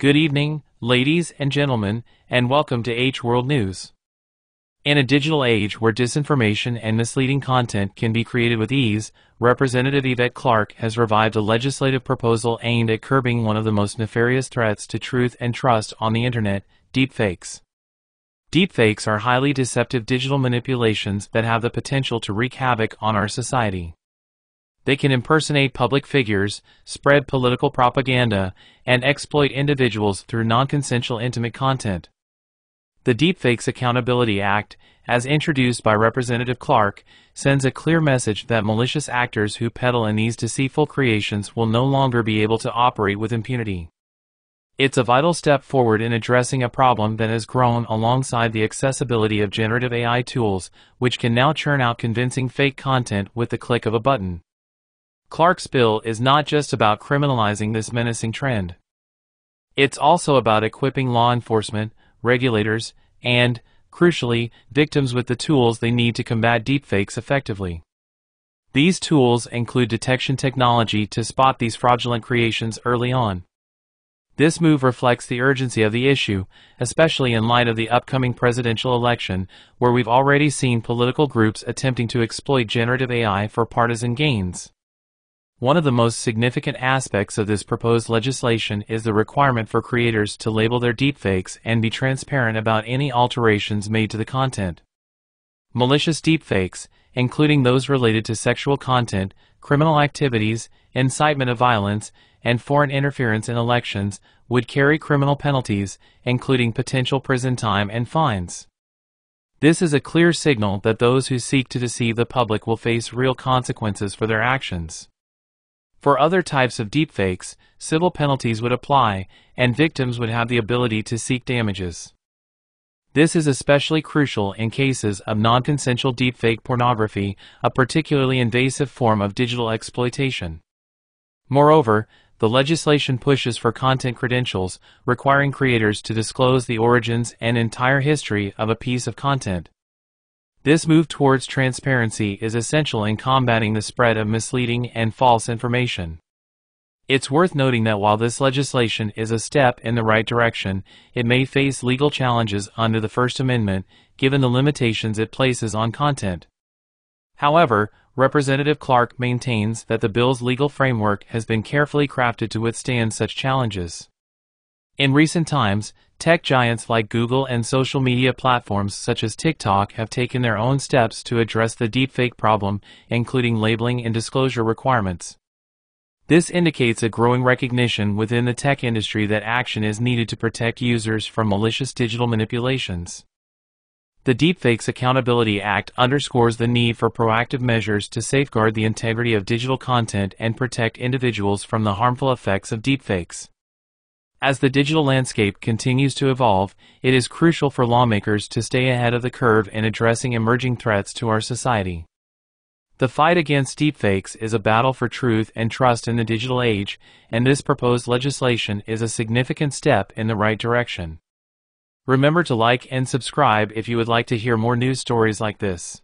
Good evening, ladies and gentlemen, and welcome to H World News. In a digital age where disinformation and misleading content can be created with ease, Representative Yvette Clarke has revived a legislative proposal aimed at curbing one of the most nefarious threats to truth and trust on the internet, deepfakes. Deepfakes are highly deceptive digital manipulations that have the potential to wreak havoc on our society. They can impersonate public figures, spread political propaganda, and exploit individuals through non-consensual intimate content. The Deepfakes Accountability Act, as introduced by Representative Clarke, sends a clear message that malicious actors who peddle in these deceitful creations will no longer be able to operate with impunity. It's a vital step forward in addressing a problem that has grown alongside the accessibility of generative AI tools, which can now churn out convincing fake content with the click of a button. Clarke's bill is not just about criminalizing this menacing trend. It's also about equipping law enforcement, regulators, and, crucially, victims with the tools they need to combat deepfakes effectively. These tools include detection technology to spot these fraudulent creations early on. This move reflects the urgency of the issue, especially in light of the upcoming presidential election, where we've already seen political groups attempting to exploit generative AI for partisan gains. One of the most significant aspects of this proposed legislation is the requirement for creators to label their deepfakes and be transparent about any alterations made to the content. Malicious deepfakes, including those related to sexual content, criminal activities, incitement of violence, and foreign interference in elections, would carry criminal penalties, including potential prison time and fines. This is a clear signal that those who seek to deceive the public will face real consequences for their actions. For other types of deepfakes, civil penalties would apply, and victims would have the ability to seek damages. This is especially crucial in cases of non-consensual deepfake pornography, a particularly invasive form of digital exploitation. Moreover, the legislation pushes for content credentials, requiring creators to disclose the origins and entire history of a piece of content. This move towards transparency is essential in combating the spread of misleading and false information. It's worth noting that while this legislation is a step in the right direction, it may face legal challenges under the First Amendment, given the limitations it places on content. However, Representative Clarke maintains that the bill's legal framework has been carefully crafted to withstand such challenges. In recent times, tech giants like Google and social media platforms such as TikTok have taken their own steps to address the deepfake problem, including labeling and disclosure requirements. This indicates a growing recognition within the tech industry that action is needed to protect users from malicious digital manipulations. The Deepfakes Accountability Act underscores the need for proactive measures to safeguard the integrity of digital content and protect individuals from the harmful effects of deepfakes. As the digital landscape continues to evolve, it is crucial for lawmakers to stay ahead of the curve in addressing emerging threats to our society. The fight against deepfakes is a battle for truth and trust in the digital age, and this proposed legislation is a significant step in the right direction. Remember to like and subscribe if you would like to hear more news stories like this.